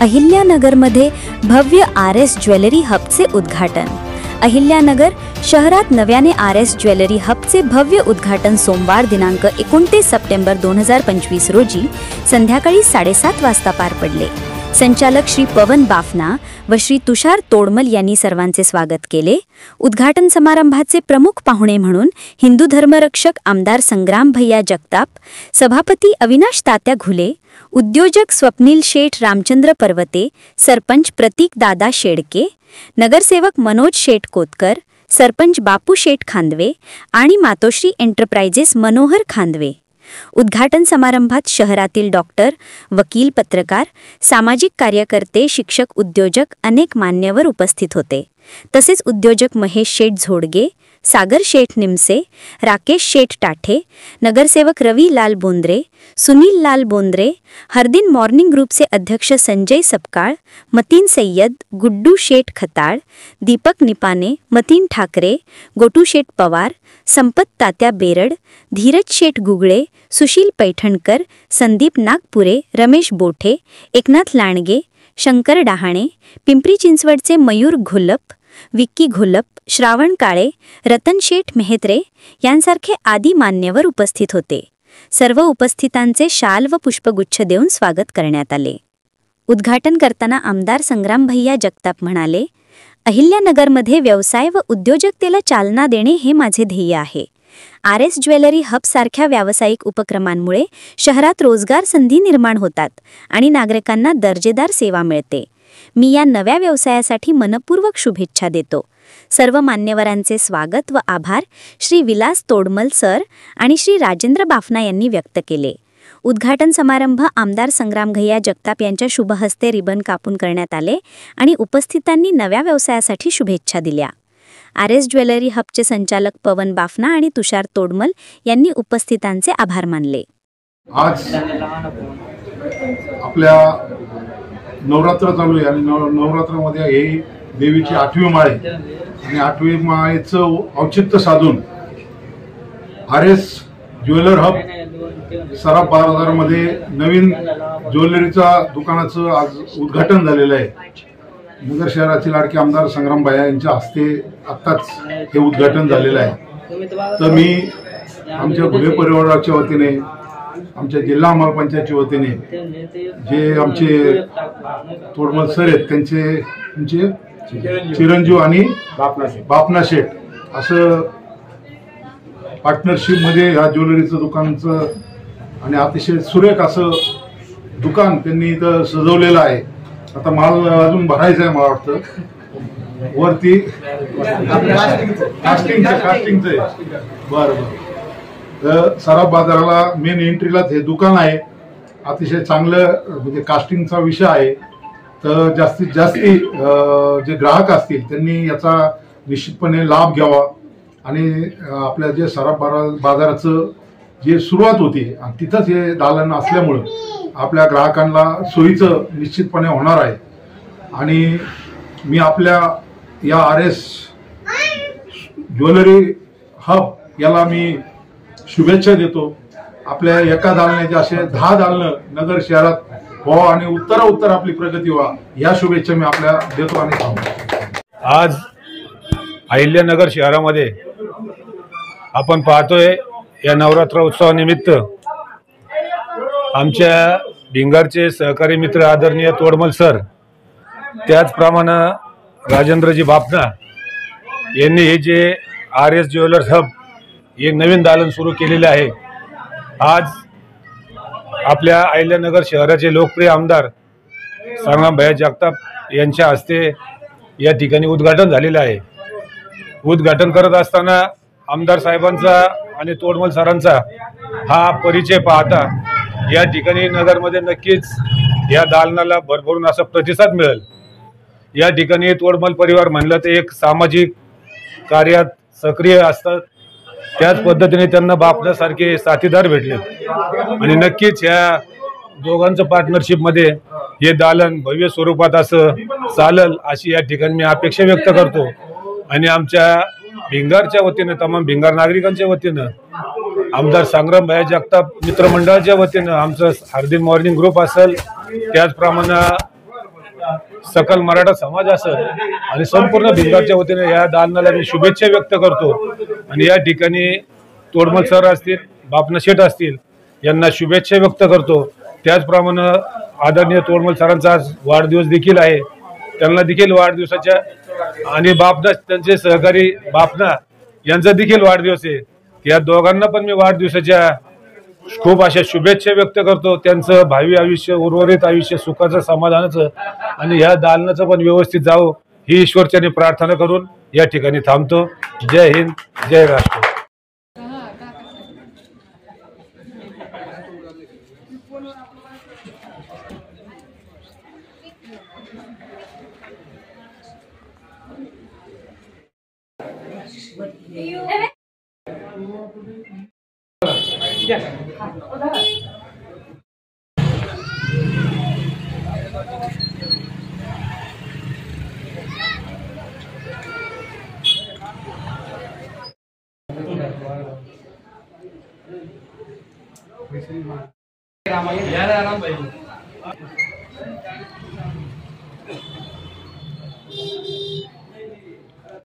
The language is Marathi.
अहिल्यानगरमध्ये भव्य RS ज्वेलरी हबचे उद्घाटन। अहिल्यानगर शहरात नव्याने RS ज्वेलरी हबचे भव्य उद्घाटन सोमवार दिनांक 29 सप्टेंबर 2025 रोजी संध्याकाळी 7:30 वाजता पार पडले। संचालक श्री पवन बाफना व श्री तुषार तोडमल यांनी सर्वांचे स्वागत केले। उद्घाटन समारंभाचे प्रमुख पाहुणे म्हणून हिंदू धर्मरक्षक आमदार संग्राम भैया जगताप, सभापती अविनाश तात्या घुले, उद्योजक स्वप्नील शेठ रामचंद्र पर्वते, सरपंच प्रतीक दादा शेडके, नगरसेवक मनोज शेठ कोतकर, सरपंच बापू शेठ खांदवे आणि मातोश्री एंटरप्राइजेस मनोहर खांदवे। उद्घाटन समारंभात शहरातील डॉक्टर, वकील, पत्रकार, सामाजिक कार्यकर्ते, शिक्षक, उद्योजक अनेक मान्यवर उपस्थित होते। तसेच उद्योजक महेश शेठ झोडगे, सागर शेठ निमसे, राकेश शेठ टाठे, नगरसेवक रवी लाल बोंद्रे, सुनील लाल बोंद्रे, हरदिन मॉर्निंग ग्रुपचे अध्यक्ष संजय सपकाळ, मतीन सय्यद, गुड्डू शेठ खताळ, दीपक निपाने, मतीन ठाकरे, गोटू शेठ पवार, संपत तात्या बेरड, धीरज शेठ गुगळे, सुशील पैठणकर, संदीप नागपुरे, रमेश बोठे, एकनाथ लांडगे, शंकर डहाणे, पिंपरी चिंचवडचे मयूर घोलप, विक्की घोलप, श्रावण काळे, रतन शेठ मेहत्रे यांसारखे आदी मान्यवर उपस्थित होते। सर्व उपस्थितांचे शाल व पुष्पगुच्छ देऊन स्वागत करण्यात आले। उद्घाटन करताना आमदार संग्राम भैया जगताप म्हणाले, अहिल्यानगरमध्ये व्यवसाय व उद्योजकतेला चालना देणे हे माझे ध्येय आहे। RS ज्वेलरी हब सारख्या व्यावसायिक उपक्रमांमुळे शहरात रोजगार संधी निर्माण होतात आणि नागरिकांना दर्जेदार सेवा मिळते। मी या नव्या व्यवसायासाठी मनपूर्वक शुभेच्छा देतो। सर्व मान्यवरांचे स्वागत व आभार श्री विलास तोडमल सर आणि श्री राजेंद्र बाफना यांनी व्यक्त केले। उद्घाटन समारंभ आमदार संग्राम भैया जगताप यांच्या शुभ हस्ते रिबन कापून करण्यात आले आणि उपस्थितांनी नव्या व्यवसायासाठी शुभेच्छा दिल्या। RS ज्वेलरी हबचे संचालक पवन बाफना आणि तुषार तोडमल यांनी उपस्थितांचे आभार मानले। आज आपल्या नवरात्र चालू आहे आणि नवरात्रामध्ये ही देवीची 8वी माळ आहे आणि 8वी माळेचं औचित्य साधून RS ज्वेलर हब सराफ बाजारमध्ये नवीन ज्वेलरीचा दुकानाचं आज उद्घाटन झालेलं आहे। नगर शहराचे लाडके आमदार संग्राम भैया यांच्या हस्ते आत्ताच हे उद्घाटन झालेलं आहे। तर मी आमच्या घुले परिवाराच्या वतीने, आमच्या जिल्हा अंमल पंचायतच्या वतीने जे आमचे तोडमल सर आहेत त्यांचे चिरंजीव आणि बापना शेठ असं पार्टनरशिप मध्ये ह्या ज्वेलरीचं दुकानचं आणि अतिशय सुरेख असं दुकान त्यांनी इथं सजवलेलं आहे। आता माल अजून भरायचा आहे, मला वाटतं वरती कास्टिंगचं बरं। तर सराफ बाजाराला मेन एंट्रीलाच हे दुकान आहे। अतिशय चांगलं म्हणजे कास्टिंगचा विषय आहे। तर जास्तीत जास्त जे ग्राहक असतील त्यांनी याचा निश्चितपणे लाभ घ्यावा आणि आपल्या जे सराफ बाजाराचं जे सुरुवात होती तिथंच हे दालन असल्यामुळं आपल्या ग्राहकांना सोयीचं निश्चितपणे होणार आहे। आणि मी आपल्या या RS ज्वेलरी हब याला मी शुभेच्छा देतो। आपल्या एका दालनाचे असे 10 दालनं नगर शहरात व्हावं आणि उत्तर आपली प्रगती व्हा या शुभेच्छा मी आपल्या देतो आणि सांगतो। आज अहिल्यानगर शहरामध्ये आपण पाहतोय या नवरात्र उत्सवानिमित्त आमच्या भिंगारचे सहकारी मित्र आदरणीय तोडमल सर, त्याचप्रमाणे राजेंद्रजी बाफना यांनी हे जे RS ज्वेलर्स हब हे नवीन दालन सुरू केलेले आहे। आज आपल्या अहिल्यानगर शहराचे लोकप्रिय आमदार संग्राम भैया जगताप यांच्या हस्ते या ठिकाणी उद्घाटन झालेलं आहे। उद्घाटन करत असताना आमदार साहेबांचा आणि तोडमल सरांचा हा परिचय पाहता या ठिकाणी नगरमध्ये नक्कीच या दालनाला भरभरून असा प्रतिसाद मिळेल। या ठिकाणी तोडमल परिवार म्हणलं तर एक सामाजिक कार्यात सक्रिय असतात, त्याच पद्धतीने त्यांना बापण्यासारखे साथीदार भेटले आणि नक्कीच या दोघांचं पार्टनरशिपमध्ये हे दालन भव्य स्वरूपात असं चालेल अशी या ठिकाणी मी अपेक्षा व्यक्त करतो। आणि आमच्या भिंगारच्या वतीनं, तमाम भिंगार नागरिकांच्या वतीनं, आमदार संग्राम भैया जगताप मित्रमंडळाच्या वतीनं, आमचं हरदिन मॉर्निंग ग्रुप असेल, त्याचप्रमाणे सकल मराठा समाज असेल आणि संपूर्ण भिंगारच्या वतीने या दालनाला मी शुभेच्छा व्यक्त करतो आणि या ठिकाणी तोडमल सर असतील, बापना शेठ असतील यांना शुभेच्छा व्यक्त करतो। त्याचप्रमाणे आदरणीय तोडमल सरांचा आज वाढदिवस देखील आहे, त्यांना देखील वाढदिवसाच्या आणि बापना त्यांचे सहकारी बापना यांचा देखील वाढदिवस आहे, या दोघांना पण मी वाढदिवसाच्या खूप अशा शुभेच्छा व्यक्त करतो। त्यांचं भावी आयुष्य, उर्वरित आयुष्य सुखाचं, समाधानाचं आणि ह्या दालनाचं पण व्यवस्थित जावं ही ईश्वरचरणी प्रार्थना करून या ठिकाणी थांबतो। जय हिंद, जय राष्ट्र। रामायण